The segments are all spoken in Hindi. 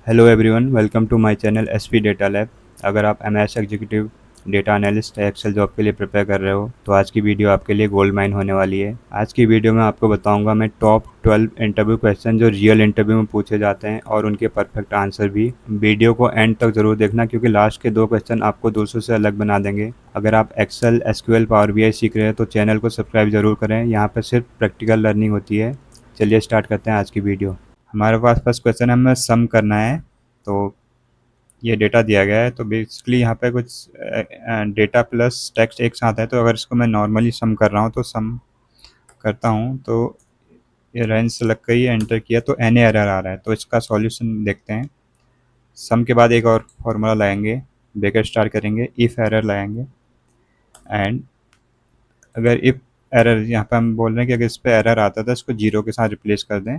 Hello everyone, welcome to my channel SP data lab. अगर आप एमएस एग्जीक्यूटिव डेटा एनालिस्ट या एक्सेल जॉब के लिए प्रिपेयर कर रहे हो तो आज की वीडियो आपके लिए गोल्ड माइन होने वाली है। आज की वीडियो में आपको बताऊंगा मैं टॉप 12 इंटरव्यू क्वेश्चन जो रियल इंटरव्यू में पूछे जाते हैं और उनके परफेक्ट आंसर भी। वीडियो को एंड तक ज़रूर देखना क्योंकि लास्ट के 2 क्वेश्चन आपको दूसरों से अलग बना देंगे। अगर आप एक्सेल, एसक्यूएल, पावर बीआई सीख रहे हैं तो चैनल को सब्सक्राइब ज़रूर करें। यहाँ पर सिर्फ प्रैक्टिकल लर्निंग होती है। चलिए स्टार्ट करते हैं आज की वीडियो। हमारे पास फर्स्ट क्वेश्चन हमें सम करना है। तो ये डेटा दिया गया है, तो बेसिकली यहाँ पे कुछ डेटा प्लस टेक्स्ट एक साथ है। तो अगर इसको मैं नॉर्मली सम कर रहा हूँ तो सम करता हूँ तो ये रेंज सेलेक्ट करी, एंटर किया तो एन एरर आ रहा है। तो इसका सॉल्यूशन देखते हैं। सम के बाद एक और फॉर्मूला लाएंगे, ब्रैकेट स्टार्ट करेंगे, इफ़ एरर लाएंगे एंड अगर इफ एरर यहाँ पे हम बोल रहे हैं कि अगर इस पर एरर आता है तो इसको जीरो के साथ रिप्लेस कर दें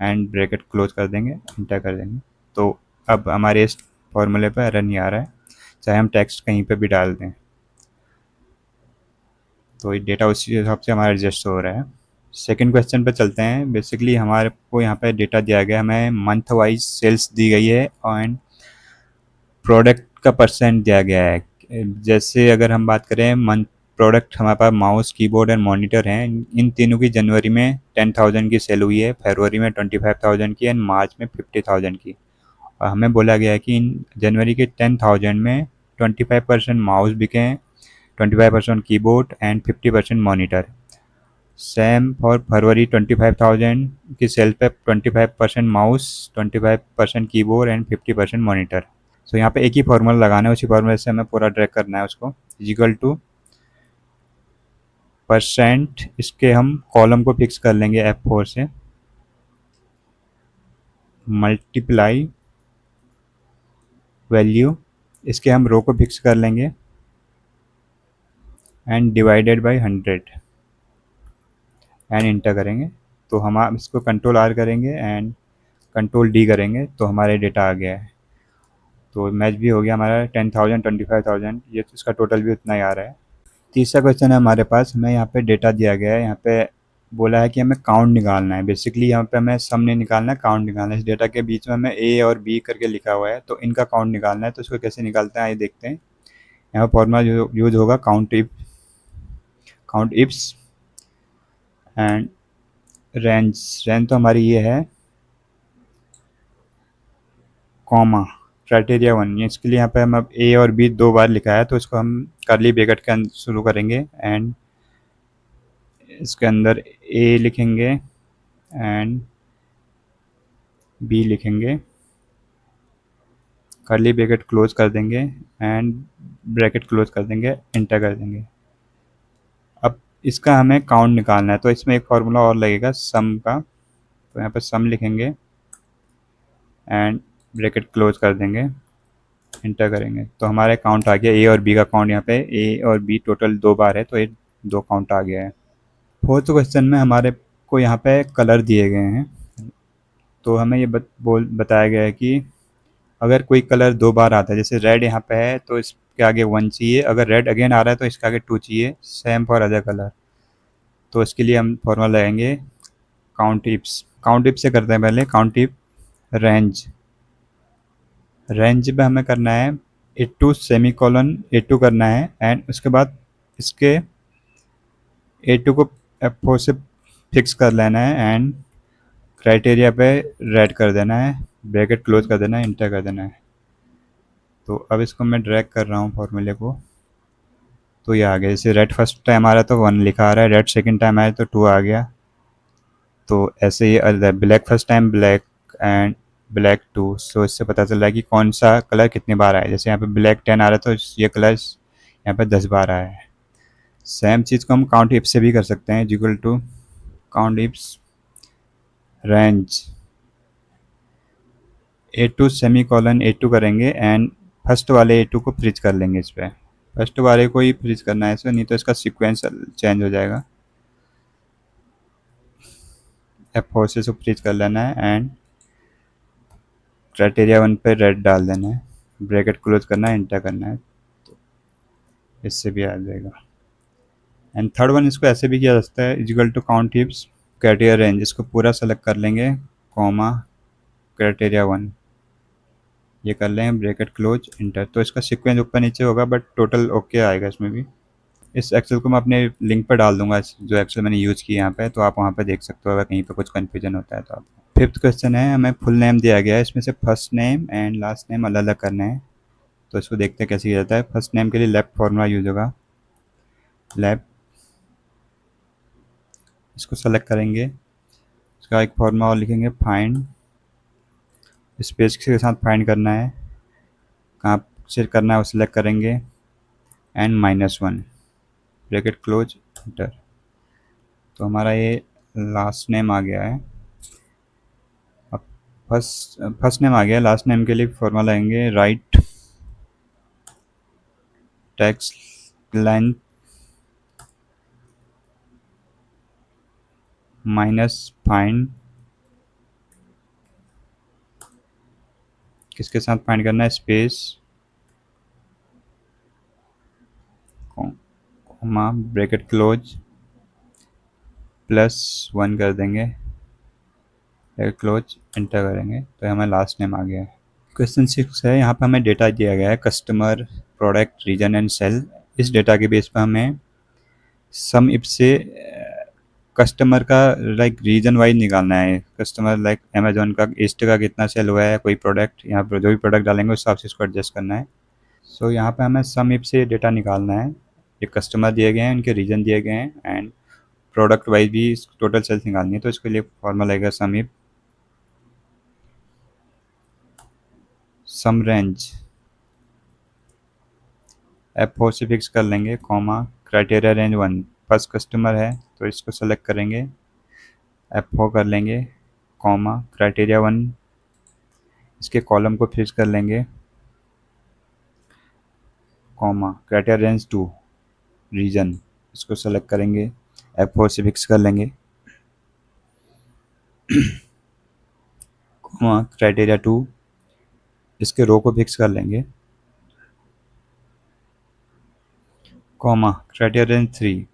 एंड ब्रैकेट क्लोज कर देंगे, एंटर कर देंगे। तो अब हमारे इस फॉर्मूले पर एरर नहीं आ रहा है, चाहे हम टेक्स्ट कहीं पे भी डाल दें। तो ये डेटा उसी हिसाब से हमारा एडजस्ट हो रहा है। सेकंड क्वेश्चन पे चलते हैं। बेसिकली हमारे को यहाँ पे डेटा दिया गया है, हमें मंथ वाइज सेल्स दी गई है एंड प्रोडक्ट का परसेंट दिया गया है। जैसे अगर हम बात करें मंथ, प्रोडक्ट हमारे पास माउस, कीबोर्ड एंड मॉनिटर हैं। इन तीनों की जनवरी में 10,000 की सेल हुई है, फरवरी में 25,000 की एंड मार्च में 50,000 की। और हमें बोला गया है कि इन जनवरी के 10,000 में 25% माउस बिके हैं, 25% keyboard and 50% monitor. Same for फरवरी 25,000 की सेल पे 25% mouse, 25% keyboard and 50% monitor. So यहाँ पे एक ही फार्मूला लगाना है, उसी फार्मूले से हमें पूरा ड्रैग करना है उसको। इजिकल टू परसेंट, इसके हम कॉलम को फिक्स कर लेंगे F4 से, मल्टीप्लाई वैल्यू, इसके हम रो को फिक्स कर लेंगे and divided by 100 and inter करेंगे। तो हम इसको कंट्रोल R करेंगे एंड कंट्रोल D करेंगे तो हमारे डेटा आ गया है। तो मैच भी हो गया हमारा 10,000, 25,000, ये तो इसका टोटल भी उतना ही आ रहा है। तीसरा क्वेश्चन है हमारे पास, हमें यहाँ पे डेटा दिया गया है। यहाँ पे बोला है कि हमें काउंट निकालना है। बेसिकली यहाँ पे हमें सम नहीं निकालना है, काउंट निकालना है। इस डेटा के बीच में हमें ए और बी करके लिखा हुआ है, तो इनका काउंट निकालना है। तो इसको कैसे निकालते हैं आइए देखते हैं। यहाँ पर फॉर्मूला यूज होगा count ifs and range. Range तो हमारी ये है, कॉमा क्राइटेरिया 1। इसके लिए यहाँ पे हम अब ए और बी 2 बार लिखा है, तो इसको हम कर्ली ब्रैकेट के अंदर शुरू करेंगे एंड इसके अंदर ए लिखेंगे एंड बी लिखेंगे, कर्ली ब्रैकेट क्लोज कर देंगे एंड ब्रैकेट क्लोज कर देंगे, एंटर कर देंगे। अब इसका हमें काउंट निकालना है, तो इसमें एक फार्मूला और लगेगा सम का। तो यहाँ पर सम लिखेंगे एंड ब्रैकेट क्लोज कर देंगे, एंटर करेंगे। तो हमारा काउंट आ गया, ए और बी का काउंट। यहाँ पे ए और बी टोटल 2 बार है, तो ये 2 काउंट आ गया है। फोर्थ क्वेश्चन में हमारे को यहाँ पे कलर दिए गए हैं। तो हमें ये बताया गया है कि अगर कोई कलर 2 बार आता है, जैसे रेड यहाँ पे है तो इसके आगे 1 चाहिए, अगर रेड अगेन आ रहा है तो इसके आगे 2 चाहिए, सेम फॉर अदर कलर। तो इसके लिए हम फॉर्मूला लगाएंगे काउंट इप्स। काउंट इप से करते हैं पहले काउंट इप रेंज। रेंज में हमें करना है A2 सेमीकोलन A2 करना है एंड उसके बाद इसके A2 को F4 से फिक्स कर लेना है एंड क्राइटेरिया पे रेड कर देना है, ब्रैकेट क्लोज कर देना है, इंटर कर देना है। तो अब इसको मैं ड्रैग कर रहा हूँ फॉर्मूले को, तो ये आ गया। जैसे रेड फर्स्ट टाइम आ रहा है तो 1 लिखा आ रहा है, रेड सेकंड टाइम आया तो 2 आ गया। तो ऐसे ही black first time black and black 2। So इससे पता चल रहा है कि कौन सा कलर कितनी बार आया है। जैसे यहाँ पे ब्लैक 10 आ रहा है तो ये कलर यहाँ पे 10 बार आया है। सेम चीज़ को हम काउंट इफ से भी कर सकते हैं, equal to count ifs range A2 semicolon A2 करेंगे एंड फर्स्ट वाले A2 को फ्रीज कर लेंगे। इस पर फर्स्ट वाले को ही फ्रीज करना है इसमें, नहीं तो इसका सीक्वेंस चेंज हो जाएगा। F4 से इसको फ्रीज कर लेना है एंड क्राइटेरिया 1 पे रेड डाल देना है, ब्रैकेट क्लोज करना है, एंटर करना है। तो इससे भी आ जाएगा। एंड थर्ड वन इसको ऐसे भी किया जा सकता है, equal to count ifs criteria range. इसको पूरा सेलेक्ट कर लेंगे, कॉमा क्राइटेरिया 1 ये कर लें ब्रैकेट क्लोज इंटर। तो इसका सीक्वेंस ऊपर नीचे होगा बट टोटल ओके आएगा इसमें भी। इस एक्सेल को मैं अपने लिंक पर डाल दूंगा, जो एक्सेल मैंने यूज़ की यहाँ पे, तो आप वहाँ पे देख सकते हो अगर कहीं पे कुछ कन्फ्यूजन होता है तो आप। फिफ्थ क्वेश्चन है, हमें फुल नेम दिया गया है, इसमें से first name and last name अलग अलग करना है। तो इसको देखते हैं कैसे किया जाता है। फर्स्ट नेम के लिए लेफ्ट फॉर्मूला यूज होगा, लेफ्ट, इसको सेलेक्ट करेंगे, इसका एक फॉर्मूला और लिखेंगे फाइंड, स्पेस के साथ फाइंड करना है, कहाँ से करना है वो सिलेक्ट करेंगे, एंड -1 ब्रैकेट क्लोज इंटर। तो हमारा ये लास्ट नेम आ गया है। अब फर्स्ट नेम आ गया, लास्ट नेम के लिए फॉर्मूला लेंगे, right text length minus find, किसके साथ फाइंड करना है, स्पेस कॉमा ब्रैकेट क्लोज +1 कर देंगे, ब्रैकेट क्लोज एंटर करेंगे, तो हमें लास्ट नेम आ गया है। क्वेश्चन 6 है, यहाँ पे हमें डेटा दिया गया है customer, product, region and sale. इस डेटा के बेस पर हमें सम इफ से कस्टमर का लाइक रीजन वाइज निकालना है। कस्टमर लाइक अमेजोन का ईस्ट का कितना सेल हुआ है, कोई प्रोडक्ट, यहाँ पर जो भी प्रोडक्ट डालेंगे उस हिसाब से इसको एडजस्ट करना है। सो यहाँ पे हमें सम इफ से डेटा निकालना है। ये कस्टमर दिए गए हैं, उनके रीजन दिए गए हैं, एंड प्रोडक्ट वाइज भी टोटल सेल्स निकालनी है। तो इसके लिए फॉर्मूला लगेगा सम इफ, सम रेंज F4 से फिक्स कर लेंगे, comma criteria range 1, first customer है तो इसको सेलेक्ट करेंगे, F4 कर लेंगे, कॉमा क्राइटेरिया 1, इसके कॉलम को फिक्स कर लेंगे, कॉमा क्राइटेरिया रेंज 2 रीजन, इसको सेलेक्ट करेंगे, F4 से फिक्स कर लेंगे, कॉमा क्राइटेरिया 2, इसके रो को फिक्स कर लेंगे, comma criteria range 3,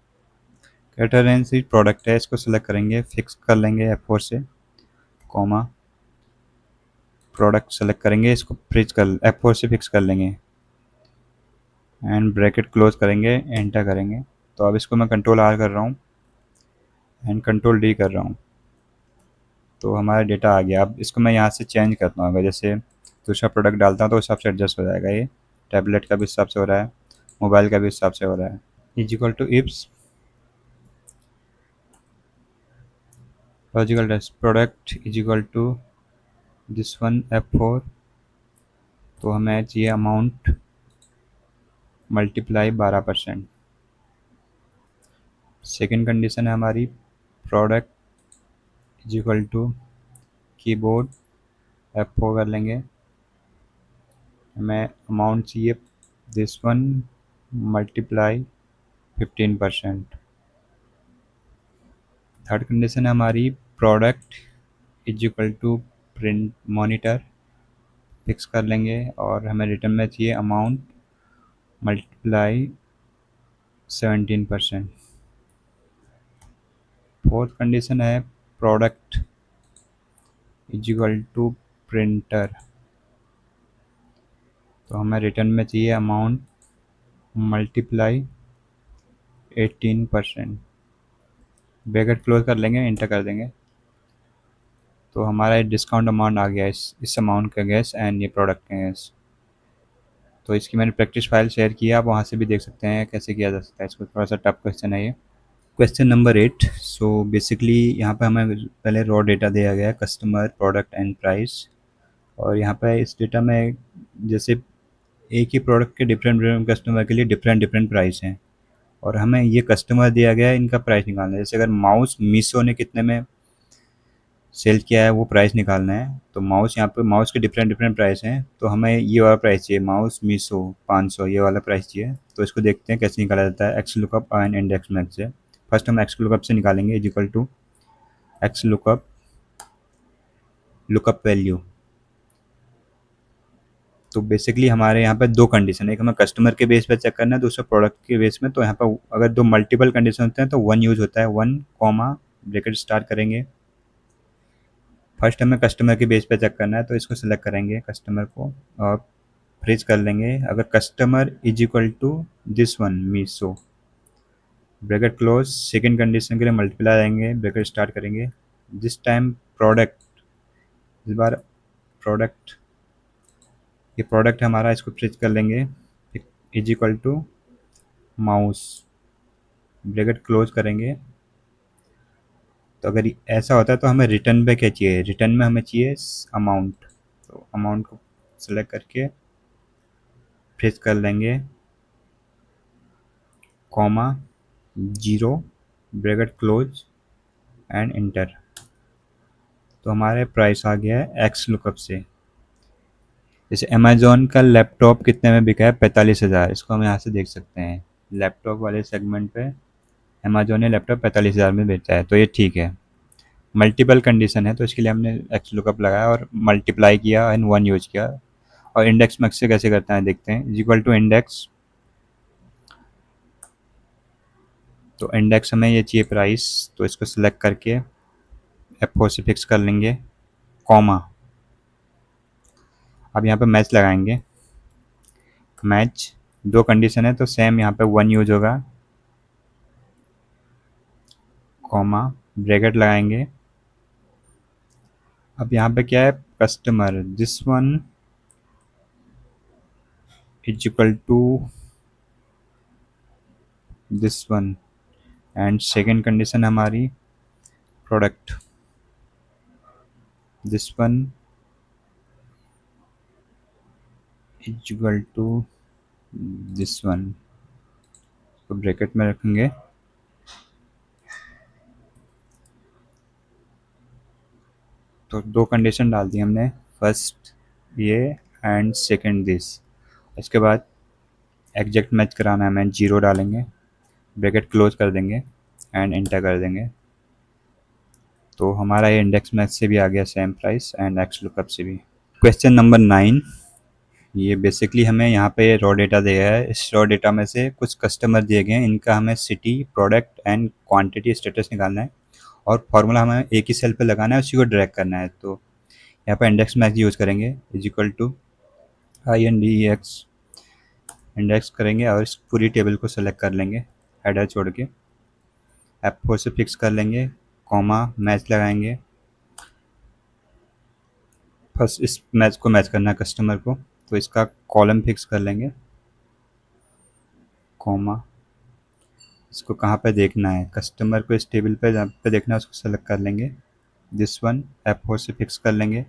criteria range 3 product है, इसको सेलेक्ट करेंगे, फिक्स कर लेंगे F4 से, कॉमा प्रोडक्ट सेलेक्ट करेंगे, इसको फिक्स कर F4 से फिक्स कर लेंगे, एंड ब्रैकेट क्लोज करेंगे, एंटर करेंगे। तो अब इसको मैं कंट्रोल R कर रहा हूँ एंड कंट्रोल D कर रहा हूँ, तो हमारा डेटा आ गया। अब इसको मैं यहाँ से चेंज करता हूँ, अगर जैसे दूसरा प्रोडक्ट डालता हूँ तो उस हिसाब से एडजस्ट हो जाएगा। ये टैबलेट का भी हिसाब से हो रहा है, मोबाइल का भी हिसाब से हो रहा है। Is equal to ifs logical test product is equal to this one F4, तो हमें चाहिए अमाउंट मल्टीप्लाई 12%। सेकेंड कंडीशन है हमारी product is equal to keyboard, F4 कर लेंगे, हमें अमाउंट चाहिए this one multiply 15%। Third condition है हमारी product is equal to print monitor, fix कर लेंगे, और हमें रिटर्न में चाहिए अमाउंट मल्टीप्लाई 17%। फोर्थ कंडीशन है product is equal to printer, तो हमें रिटर्न में चाहिए अमाउंट मल्टीप्लाई 18%। ब्रैकेट क्लोज कर लेंगे, इंटर कर देंगे, तो हमारा डिस्काउंट अमाउंट आ गया इस अमाउंट का गैस एंड ये प्रोडक्ट का गैस। तो इसकी मैंने प्रैक्टिस फाइल शेयर किया, आप वहाँ से भी देख सकते हैं कैसे किया जा सकता है इसको। थोड़ा सा टफ क्वेश्चन है ये। Question number 8। सो बेसिकली यहाँ पे हमें पहले रॉ डेटा दिया गया है, कस्टमर, प्रोडक्ट एंड प्राइस, और यहाँ पे इस डेटा में जैसे एक ही प्रोडक्ट के डिफरेंट डिफरेंट कस्टमर के लिए डिफरेंट डिफरेंट प्राइस हैं, और हमें ये कस्टमर दिया गया है, इनका प्राइस निकालना है। जैसे अगर माउस मीशो ने कितने में सेल किया है वो प्राइस निकालना है, तो माउस यहाँ पे माउस के डिफरेंट डिफरेंट प्राइस हैं, तो हमें ये वाला प्राइस चाहिए, माउस मीशो 500 ये वाला प्राइस चाहिए। तो इसको देखते हैं कैसे निकाला जाता है, X lookup and index match से। फर्स्ट हम एक्स लुकअप से निकालेंगे, is equal to X lookup, lookup value. तो बेसिकली हमारे यहाँ पे दो कंडीशन है, एक हमें कस्टमर के बेस पे चेक करना है, दूसरा प्रोडक्ट के बेस में। तो यहाँ पर अगर दो मल्टीपल कंडीशन होते हैं तो वन यूज होता है, वन कॉमा ब्रैकेट स्टार्ट करेंगे, फर्स्ट हमें कस्टमर के बेस पे चेक करना है, तो इसको सिलेक्ट करेंगे कस्टमर को और फ्रीज कर लेंगे। अगर customer is equal to this one Meesho, bracket close, second condition के लिए मल्टीप्लाई आएंगे, ब्रैकेट स्टार्ट करेंगे। दिस टाइम प्रोडक्ट, इस बार प्रोडक्ट, ये प्रोडक्ट हमारा, इसको फ्रीज कर लेंगे, is equal to mouse, bracket close करेंगे। तो अगर ऐसा होता है तो हमें रिटर्न पे क्या चाहिए, रिटर्न में हमें चाहिए अमाउंट, तो अमाउंट को सेलेक्ट करके फ्रीज कर लेंगे, comma, zero, bracket close and inter. तो हमारे प्राइस आ गया है एक्स लुकअप से। जैसे अमेजोन का लैपटॉप कितने में बिका है, 45,000, इसको हम यहाँ से देख सकते हैं। लैपटॉप वाले सेगमेंट पे अमेजोन ने लैपटॉप 45,000 में बेचा है, तो ये ठीक है। मल्टीपल कंडीशन है तो इसके लिए हमने एक्स लुकअप लगाया और मल्टीप्लाई किया एंड वन यूज किया। और इंडेक्स मैक्स से कैसे करते हैं देखते हैं। इज इक्वल टू इंडेक्स, तो इंडेक्स हमें ये चाहिए प्राइस, तो इसको सिलेक्ट करके F4 से फिक्स कर लेंगे, कॉमा। अब यहाँ पे मैच लगाएंगे, मैच, दो कंडीशन है तो सेम यहाँ पे वन यूज होगा, कॉमा, ब्रैकेट लगाएंगे। अब यहाँ पे क्या है, customer this one is equal to this one and second condition हमारी product, this one is equal to this one, तो ब्रैकेट में रखेंगे। तो दो कंडीशन डाल दी हमने, फर्स्ट ये एंड सेकंड दिस। इसके बाद एग्जैक्ट मैच कराना है, हमें जीरो डालेंगे, ब्रैकेट क्लोज कर देंगे एंड इंटर कर देंगे। तो हमारा ये इंडेक्स मैच से भी आ गया same price and x lookup से भी। क्वेश्चन नंबर 9, ये बेसिकली हमें यहाँ पे रॉ डेटा दिया है। इस रॉ डेटा में से कुछ कस्टमर दिए गए हैं, इनका हमें city, product and quantity status निकालना है और फॉर्मूला हमें एक ही सेल पे लगाना है, उसी को ड्रैग करना है। तो यहाँ पर इंडेक्स मैच यूज़ करेंगे, is equal to INDEX, index करेंगे और इस पूरी टेबल को सेलेक्ट कर लेंगे हेडर छोड़ के, F4 से फिक्स कर लेंगे, कॉमा, मैच लगाएंगे। फर्स्ट इस मैच को मैच करना है कस्टमर को, तो इसका कॉलम फिक्स कर लेंगे, कॉमा, इसको कहाँ पे देखना है, कस्टमर को इस टेबल पे जहाँ पे देखना है उसको सेलेक्ट कर लेंगे, दिस वन, F4 से फिक्स कर लेंगे,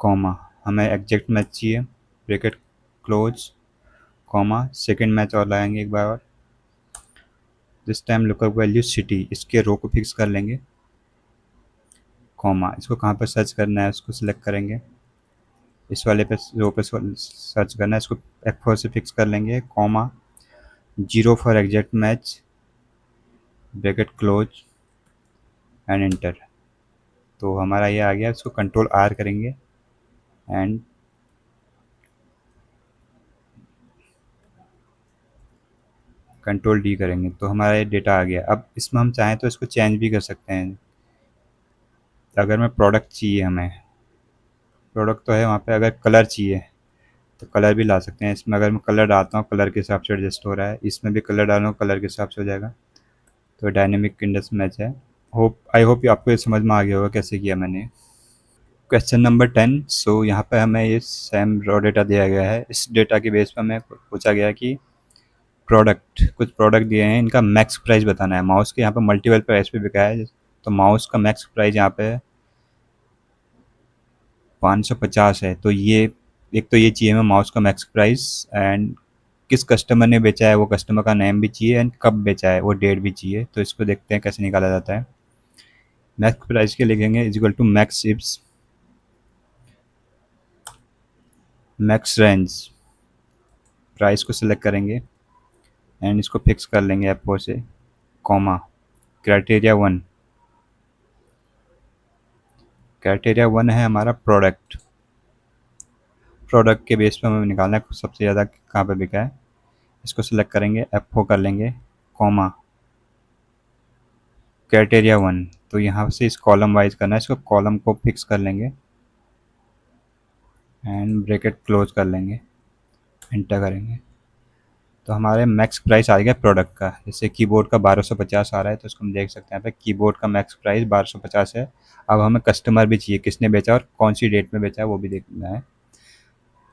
कॉमा, हमें एग्जैक्ट मैच चाहिए, bracket close, comma, second match और लगाएंगे एक बार और, this time lookup value city, इसके रो को फिक्स कर लेंगे, कॉमा, इसको कहाँ पर सर्च करना है उसको सिलेक्ट करेंगे, इस वाले पे रो पे सर्च करना है, इसको F4 से फिक्स कर लेंगे, comma, zero for exact match, bracket close and inter. तो हमारा ये आ गया, इसको कंट्रोल R करेंगे एंड कंट्रोल D करेंगे, तो हमारा ये डेटा आ गया। अब इसमें हम चाहें तो इसको चेंज भी कर सकते हैं। अगर मैं प्रोडक्ट चाहिए, हमें प्रोडक्ट तो है वहाँ पे, अगर कलर चाहिए तो कलर भी ला सकते हैं। इसमें अगर मैं कलर डालता हूँ, कलर के हिसाब से एडजस्ट हो रहा है, इसमें भी कलर डालूँ कलर के हिसाब से हो जाएगा। तो डायनेमिक इंडेक्स मैच है। आई होप आपको ये समझ में आ गया होगा कैसे किया मैंने। क्वेश्चन नंबर 10, सो यहाँ पे हमें ये सेम रॉ डेटा दिया गया है। इस डेटा के बेस पर हमें पूछा गया कि कुछ प्रोडक्ट दिए हैं, इनका मैक्स प्राइस बताना है। माउस के यहाँ पे मल्टीपल प्राइस पे बिका है, तो माउस का मैक्स प्राइस यहाँ पे 550 है। तो ये एक तो ये चाहिए हमें माउस का मैक्स प्राइस, एंड किस कस्टमर ने बेचा है वो कस्टमर का नेम भी चाहिए, एंड कब बेचा है वो डेट भी चाहिए। तो इसको देखते हैं कैसे निकाला जाता है। मैक्स प्राइस के लिखेंगे is equal to maxifs, max range, price को सिलेक्ट करेंगे एंड इसको फिक्स कर लेंगे F4 से, कॉमा, क्राइटेरिया 1, क्राइटेरिया 1 है हमारा प्रोडक्ट। प्रोडक्ट के बेस पे हमें निकालना है सबसे ज़्यादा कहाँ पे बिका है। इसको सिलेक्ट करेंगे, F4 कर लेंगे, कॉमा, क्राइटेरिया 1, तो यहाँ से इस कॉलम वाइज करना है, इसको कॉलम को फिक्स कर लेंगे एंड ब्रैकेट क्लोज कर लेंगे, एंटर करेंगे। तो हमारे मैक्स प्राइस आ गया प्रोडक्ट का। जैसे कीबोर्ड का 1250 आ रहा है, तो इसको हम देख सकते हैं यहाँ पे कीबोर्ड का मैक्स प्राइस 1250 है। अब हमें कस्टमर भी चाहिए, किसने बेचा और कौन सी डेट में बेचा है वो भी देखना है।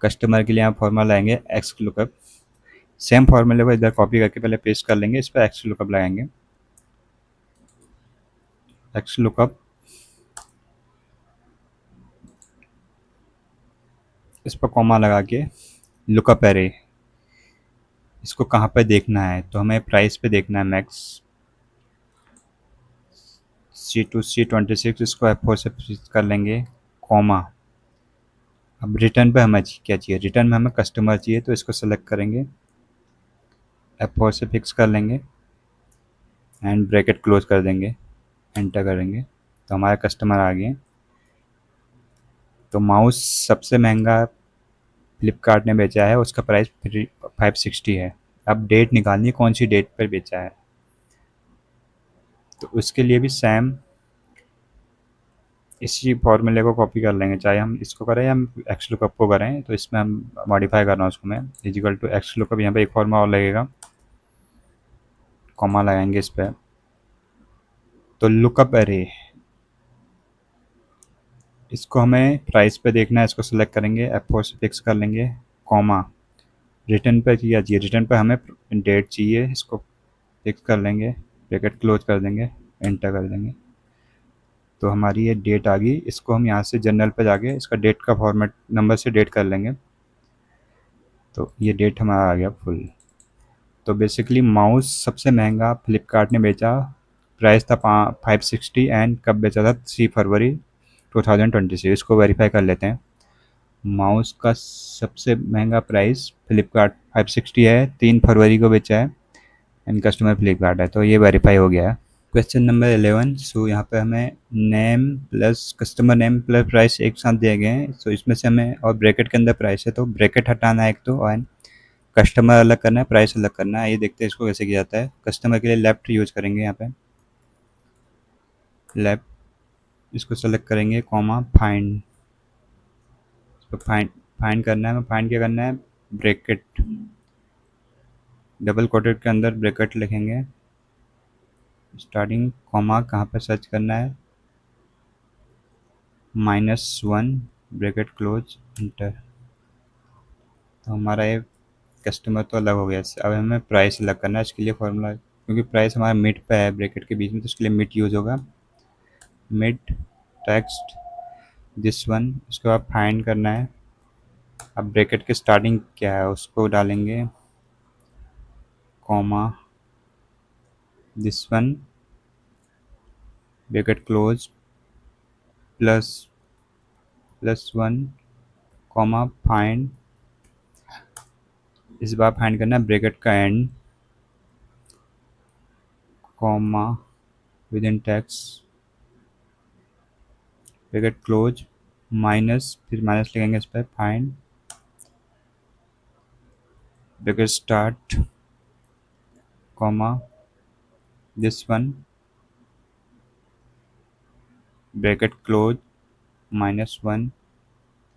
कस्टमर के लिए हम फॉर्मूला लाएंगे एक्स लुकअप। सेम फॉर्मूले को इधर कॉपी करके पहले पेस्ट कर लेंगे, इस पर एक्स लुकअप लगाएंगे। एक्स लुकअप, इस पर कॉमा लगा के लुकअप एरे, इसको कहाँ पे देखना है, तो हमें प्राइस पे देखना है मैक्स C2C26, इसको F4 से फिक्स कर लेंगे, कॉमा। अब रिटर्न पे हमें क्या चाहिए, रिटर्न में हमें कस्टमर चाहिए, तो इसको सेलेक्ट करेंगे, F4 से फिक्स कर लेंगे एंड ब्रैकेट क्लोज कर देंगे, एंटर करेंगे। तो हमारे कस्टमर आ गए। तो माउस सबसे महंगा फ्लिपकार्ट ने बेचा है, उसका प्राइस 560 है। अब डेट निकालनी है, कौन सी डेट पर बेचा है, तो उसके लिए भी सेम इसी फॉर्मूले को कॉपी कर लेंगे, चाहे हम इसको करें या हम एक्स लुकअप को करें। तो इसमें हम मॉडिफाई करना है उसको, मैं इजिकल टू एक्स लुकअप, यहाँ पे एक फॉर्मूला और लगेगा, कॉमा लगाएंगे इस पर। तो लुकअप एरे, इसको हमें प्राइस पे देखना है, इसको सेलेक्ट करेंगे, F4 से फिक्स कर लेंगे, कॉमा। रिटर्न पे क्या चाहिए, रिटर्न पे हमें डेट चाहिए, इसको फिक्स कर लेंगे, ब्रैकेट क्लोज कर देंगे, एंटर कर देंगे। तो हमारी ये डेट आ गई। इसको हम यहाँ से जनरल पे जाके इसका डेट का फॉर्मेट नंबर से डेट कर लेंगे। तो ये डेट हमारा आ गया फुल। तो बेसिकली माउस सबसे महंगा फ्लिपकार्ट ने बेचा, प्राइस था 560 एंड कब बेचा था, 3 फरवरी 2026। इसको वेरीफाई कर लेते हैं। माउस का सबसे महंगा प्राइस फ्लिपकार्ट 560 है, 3 फरवरी को बेचा है एंड कस्टमर फ्लिपकार्ट है, तो ये वेरीफाई हो गया है। Question number 11। सो यहाँ पे हमें name plus customer name plus price एक साथ दिए गए हैं। सो इसमें से हमें, और ब्रैकेट के अंदर प्राइस है, तो ब्रैकेट हटाना है एक तो, और कस्टमर अलग करना है, प्राइस अलग करना है। ये देखते हैं इसको कैसे किया जाता है। कस्टमर के लिए लेफ्ट यूज करेंगे, यहाँ पे लेफ्ट, इसको सेलेक्ट करेंगे, कॉमा फाइंड, इसको फाइंड फाइंड करना है। फाइंड क्या करना है, ब्रैकेट, डबल कोटेड के अंदर ब्रैकेट लिखेंगे, स्टार्टिंग कॉमा, कहाँ पे सर्च करना है, -1 ब्रैकेट क्लोज, इंटर। तो हमारा ये कस्टमर तो अलग हो गया। अब हमें प्राइस अलग करना है, इसके लिए फॉर्मूला, क्योंकि प्राइस हमारा मिड पे है ब्रैकेट के बीच में, तो इसके लिए मिड यूज़ होगा, मिड टेक्स्ट दिस वन। उसके बाद फाइंड करना है। अब ब्रैकेट के स्टार्टिंग क्या है उसको डालेंगे, comma this one bracket close ++1 comma find. इस बार फाइंड करना है ब्रैकेट का and, comma with in tax bracket close, minus, फिर माइनस लिखेंगे इस पर, find bracket start, comma this one bracket close, -1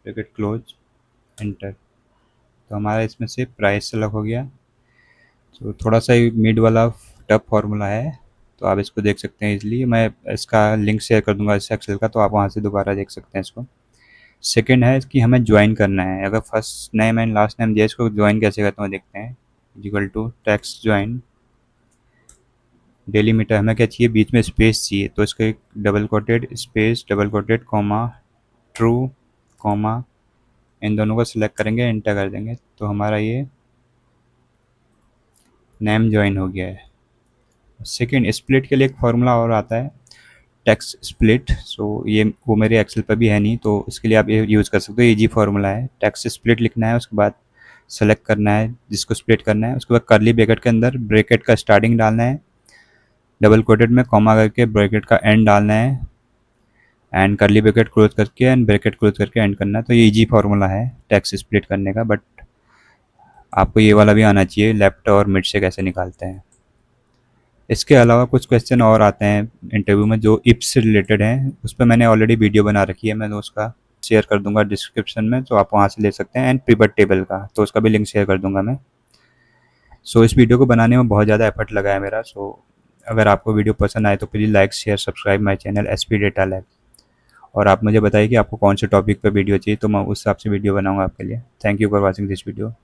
bracket close, enter. तो हमारा इसमें से प्राइस अलग हो गया। तो थोड़ा सा मिड वाला टफ फार्मूला है, तो आप इसको देख सकते हैं इजीली। मैं इसका लिंक शेयर कर दूंगा इस एक्सेल का, तो आप वहाँ से दोबारा देख सकते हैं इसको। सेकंड है कि हमें ज्वाइन करना है। अगर first name and last name दिया, इसको ज्वाइन कैसे करते हैं देखते हैं। Equal to text join, delimiter हमें क्या चाहिए, बीच में स्पेस चाहिए, तो इसको एक double quoted space double quoted comma true comma, इन दोनों को सिलेक्ट करेंगे, एंटर कर देंगे। तो हमारा ये नेम ज्वाइन हो गया है। सेकंड स्प्लिट के लिए एक फार्मूला और आता है, टेक्स्ट स्प्लिट। सो ये वो मेरे एक्सेल पर भी है नहीं, तो इसके लिए आप ये यूज़ कर सकते हो। इजी फार्मूला है, टेक्स्ट स्प्लिट लिखना है, उसके बाद सेलेक्ट करना है जिसको स्प्लिट करना है, उसके बाद कर्ली ब्रैकेट के अंदर ब्रैकेट का स्टार्टिंग डालना है, डबल कोटेड में कॉमा करके ब्रैकेट का एंड डालना है, एंड कर्ली ब्रैकेट क्लोज करके एंड ब्रैकेट क्लोज करके एंड करना है। तो ये इजी फार्मूला है टेक्स्ट स्प्लिट करने का, बट आपको ये वाला भी आना चाहिए, लेफ्ट और मिड से कैसे निकालते हैं। इसके अलावा कुछ क्वेश्चन और आते हैं इंटरव्यू में जो इफ से रिलेटेड हैं, उस पर मैंने ऑलरेडी वीडियो बना रखी है, मैं उसका शेयर कर दूंगा डिस्क्रिप्शन में, तो आप वहाँ से ले सकते हैं। एंड पिवट टेबल का तो उसका भी लिंक शेयर कर दूंगा मैं। सो इस वीडियो को बनाने में बहुत ज़्यादा एफर्ट लगा है मेरा। सो अगर आपको वीडियो पसंद आए तो please like share subscribe my channel SP data lab. और आप मुझे बताइए कि आपको कौन से टॉपिक पर वीडियो चाहिए, तो मैं उस हिसाब से वीडियो बनाऊंगा आपके लिए। Thank you for watching this video.